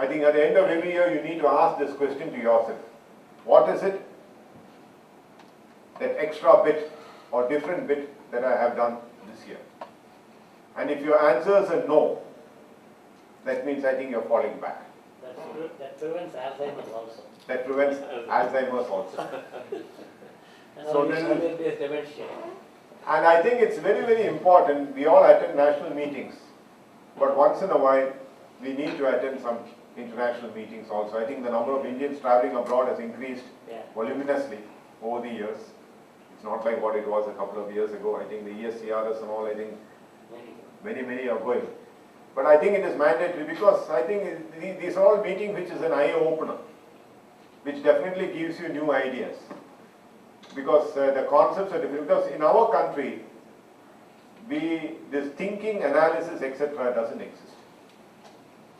I think at the end of every year you need to ask this question to yourself. What is it, that extra bit or different bit that I have done this year? And if your answer is a no, that means I think you're falling back. That prevents Alzheimer's also. That prevents Alzheimer's also. And So this then- is dementia. And I think it's very, very important. We all attend national meetings, but once in a while we need to attend some international meetings also. I think the number of Indians traveling abroad has increased voluminously over the years. It's not like what it was a couple of years ago. I think the ESCRS and all, I think many are going. But I think it is mandatory because I think these are all meetings which is an eye-opener, which definitely gives you new ideas. Because the concepts are different. Because in our country, this thinking, analysis, etc. doesn't exist.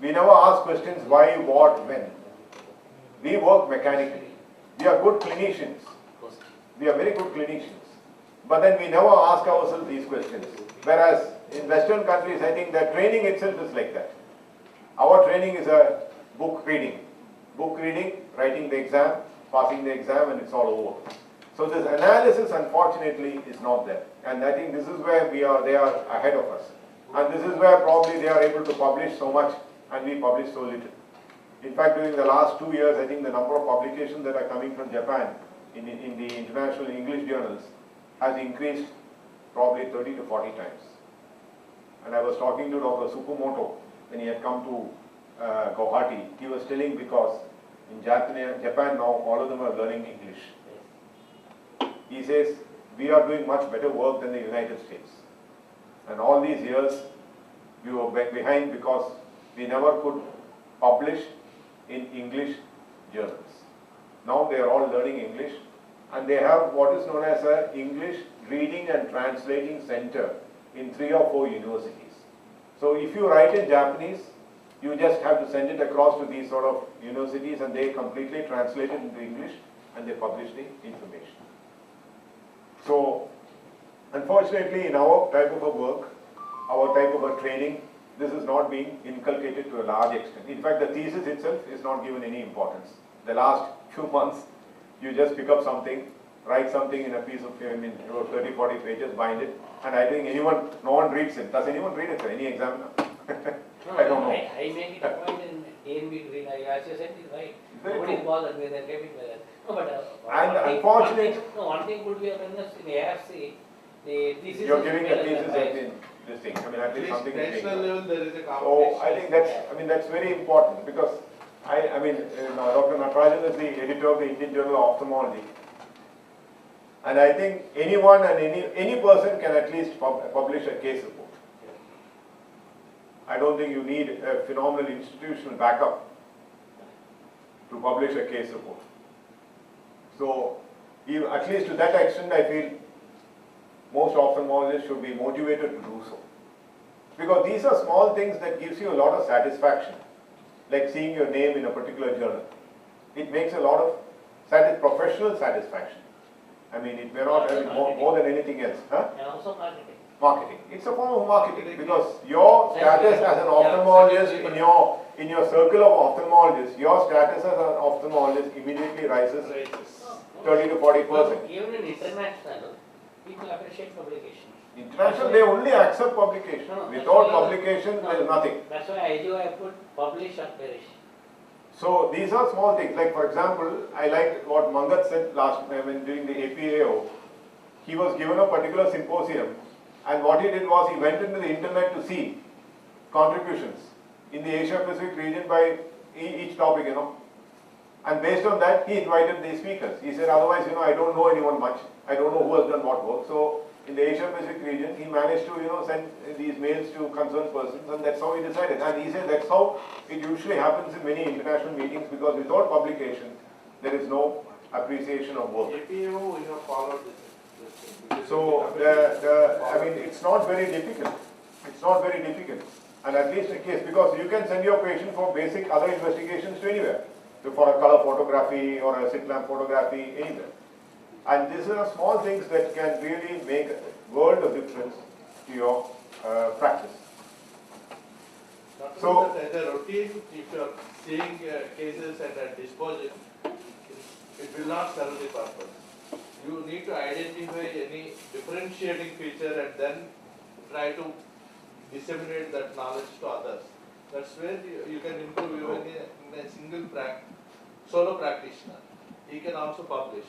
We never ask questions why, what, when. We work mechanically. We are good clinicians. We are very good clinicians. But then we never ask ourselves these questions. Whereas in Western countries, I think their training itself is like that. Our training is a book reading. Book reading, writing the exam, passing the exam, and it's all over. So this analysis, unfortunately, is not there. And I think this is where they are ahead of us. And this is where probably they are able to publish so much and we publish so little. In fact, during the last 2 years, I think the number of publications that are coming from Japan in the international English journals has increased probably 30 to 40 times. And I was talking to Dr. Tsukumoto when he had come to Guwahati. He was telling because in Japan now, all of them are learning English. He says, we are doing much better work than the United States. And all these years, we were behind because we never could publish in English journals. Now they are all learning English and they have what is known as an English Reading and Translating Center in 3 or 4 universities. So if you write in Japanese, you just have to send it across to these sort of universities and they completely translate it into English and they publish the information. So, unfortunately, in our type of a work, our type of a training, this is not being inculcated to a large extent. In fact, the thesis itself is not given any importance. The last few months, you just pick up something, write something in a piece of 30, 40 pages, bind it, and I think no one reads it. Does anyone read it, sir? Any examiner? I don't know. I make it a point in ANB to read. As you said, it's right. Nobody is bothered with that. No, but one thing could be awareness in ARC. The thesis you're giving the thesis in this thing. I mean, at least something is national level there is a competition. So I think that's very important because Dr. Natarajan is the editor of the Indian Journal of Ophthalmology, and I think anyone and any person can at least publish a case report. I don't think you need a phenomenal institutional backup to publish a case report. So, at least to that extent, I feel most ophthalmologists should be motivated to do so. Because these are small things that gives you a lot of satisfaction, like seeing your name in a particular journal. It makes a lot of professional satisfaction. I mean, it may not have more than anything else. Huh? And also marketing. Marketing. It's a form of marketing because your status as an ophthalmologist in your circle of ophthalmologists, your status as an ophthalmologist immediately rises 30 to 40%. Even in international, people appreciate publication. International, they only accept publication. Without publication, there is nothing. That's why I put publish or perish. So these are small things. Like for example, I liked what Mangat said last time during the APAO. He was given a particular symposium, and what he did was he went into the internet to see contributions in the Asia Pacific region by each topic, And based on that, he invited the speakers. He said, otherwise, I don't know anyone much. I don't know who has done what work. So in the Asia Pacific region, he managed to, send these mails to concerned persons, and that's how he decided. And he said that's how it usually happens in many international meetings, because without publication, there is no appreciation of work. APAO, we have followed this. So it's not very difficult. It's not very difficult. And at least in case, because you can send your patient for basic other investigations to anywhere. For a color photography or a slit lamp photography, anywhere. And these are small things that can really make a world of difference to your practice. Not So- only that, as a routine, if you are seeing cases and disposing, it will not serve the purpose. You need to identify any differentiating feature and then try to disseminate that knowledge to others. That's where you can improve even in a single solo practitioner. He can also publish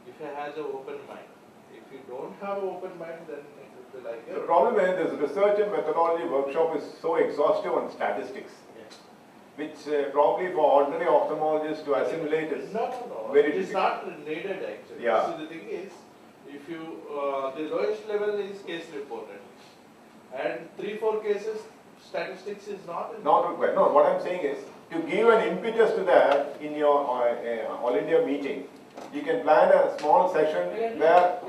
if he has an open mind. If you don't have an open mind, then it will be like The problem is this research and methodology workshop is so exhaustive on statistics, which probably for ordinary ophthalmologists to assimilate is No. very It is difficult. not needed actually. Yeah. See, the thing is, if you, the lowest level is case reported. And 3-4 cases, statistics is not. Not required. No, what I'm saying is, to give an impetus to that in your All India meeting, you can plan a small session where,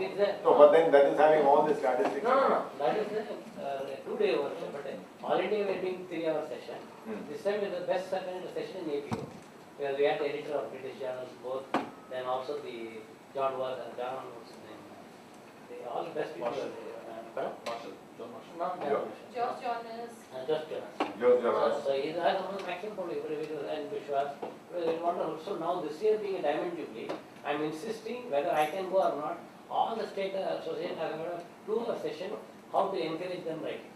no, but then that is having all the statistics. No. That is a 2-day workshop, but all India we are doing 3-hour session. This time is the best session in APO, where we had the editor of British journals both, then also the John Worth and John, what's his name? They all the best people. Marshall. Pardon? Marshall, John Marshall. Not Yeah. John. George Jonas. Just Jonas. Just Jonas. So he has one of the maximum probably and Vishwas. Very wonderful. So now this year being a Diamond Jubilee, I'm insisting whether I can go or not, all the state associations are going to do a session how to encourage them writing.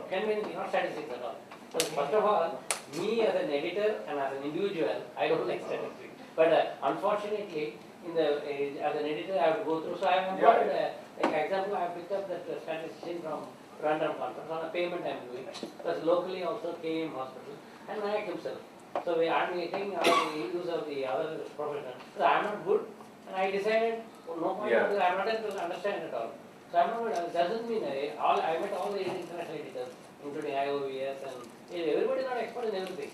Can be not statistics at all. So first of all, me as an editor and as an individual, I don't like statistics. But unfortunately, in the as an editor, I have to go through. So I have got like example, I have picked up that statistician from Random Conference on a payment I am doing. Plus locally also KM Hospital and Nayak himself. So we are meeting the use of the other professionals. So I am not good, and I decided no point Yeah. because I am not able to understand at all. So I am not good. It doesn't mean I met all the international editors, including IOVS, and everybody is not expert in everything.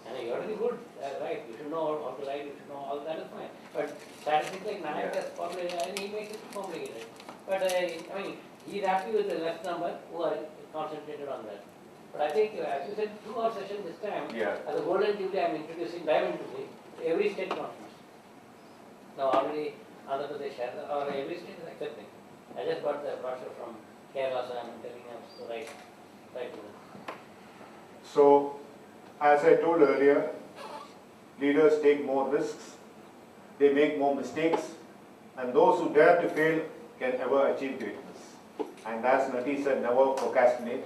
And you have to be good, right? You should know how to write, you should know all that is fine. But statistics like Nayak has formulated, and he makes it complicated. But I mean, he is happy with the less number who are concentrated on that. But I think, as you said, 2-hour session this time, Yeah. as a Golden Jubilee, I am introducing Diamond Jubilee to every state conference. Now already Andhra Pradesh has, or every state is accepting. I just got the brochure from Kerala, so I am telling them to write to them. So, as I told earlier, leaders take more risks, they make more mistakes, and those who dare to fail can ever achieve greatness. And as Nati said, never procrastinate.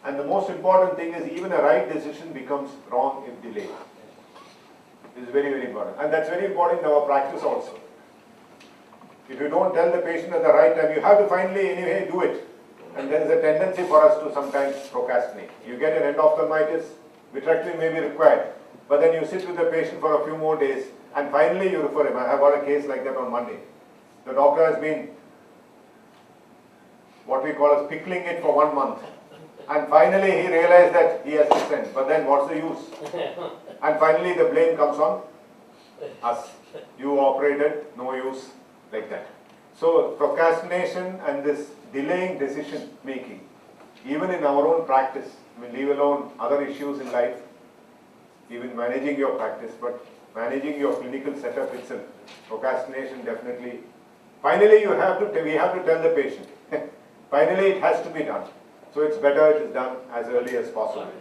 And the most important thing is even a right decision becomes wrong if delayed. This is very, very important. And that's very important in our practice also. If you don't tell the patient at the right time, you have to finally anyway do it. And there is a tendency for us to sometimes procrastinate. You get an endophthalmitis, vitrectomy may be required, but then you sit with the patient for a few more days and finally you refer him. I have got a case like that on Monday. The doctor has been what we call as pickling it for 1 month. And finally he realized that he has to send. But then what's the use? And finally the blame comes on us. You operated, no use, like that. So procrastination and this delaying decision making, even in our own practice, I mean, leave alone other issues in life, even managing your practice, but managing your clinical setup itself, procrastination definitely. Finally, we have to tell the patient. Finally, it has to be done. So it's better it is done as early as possible.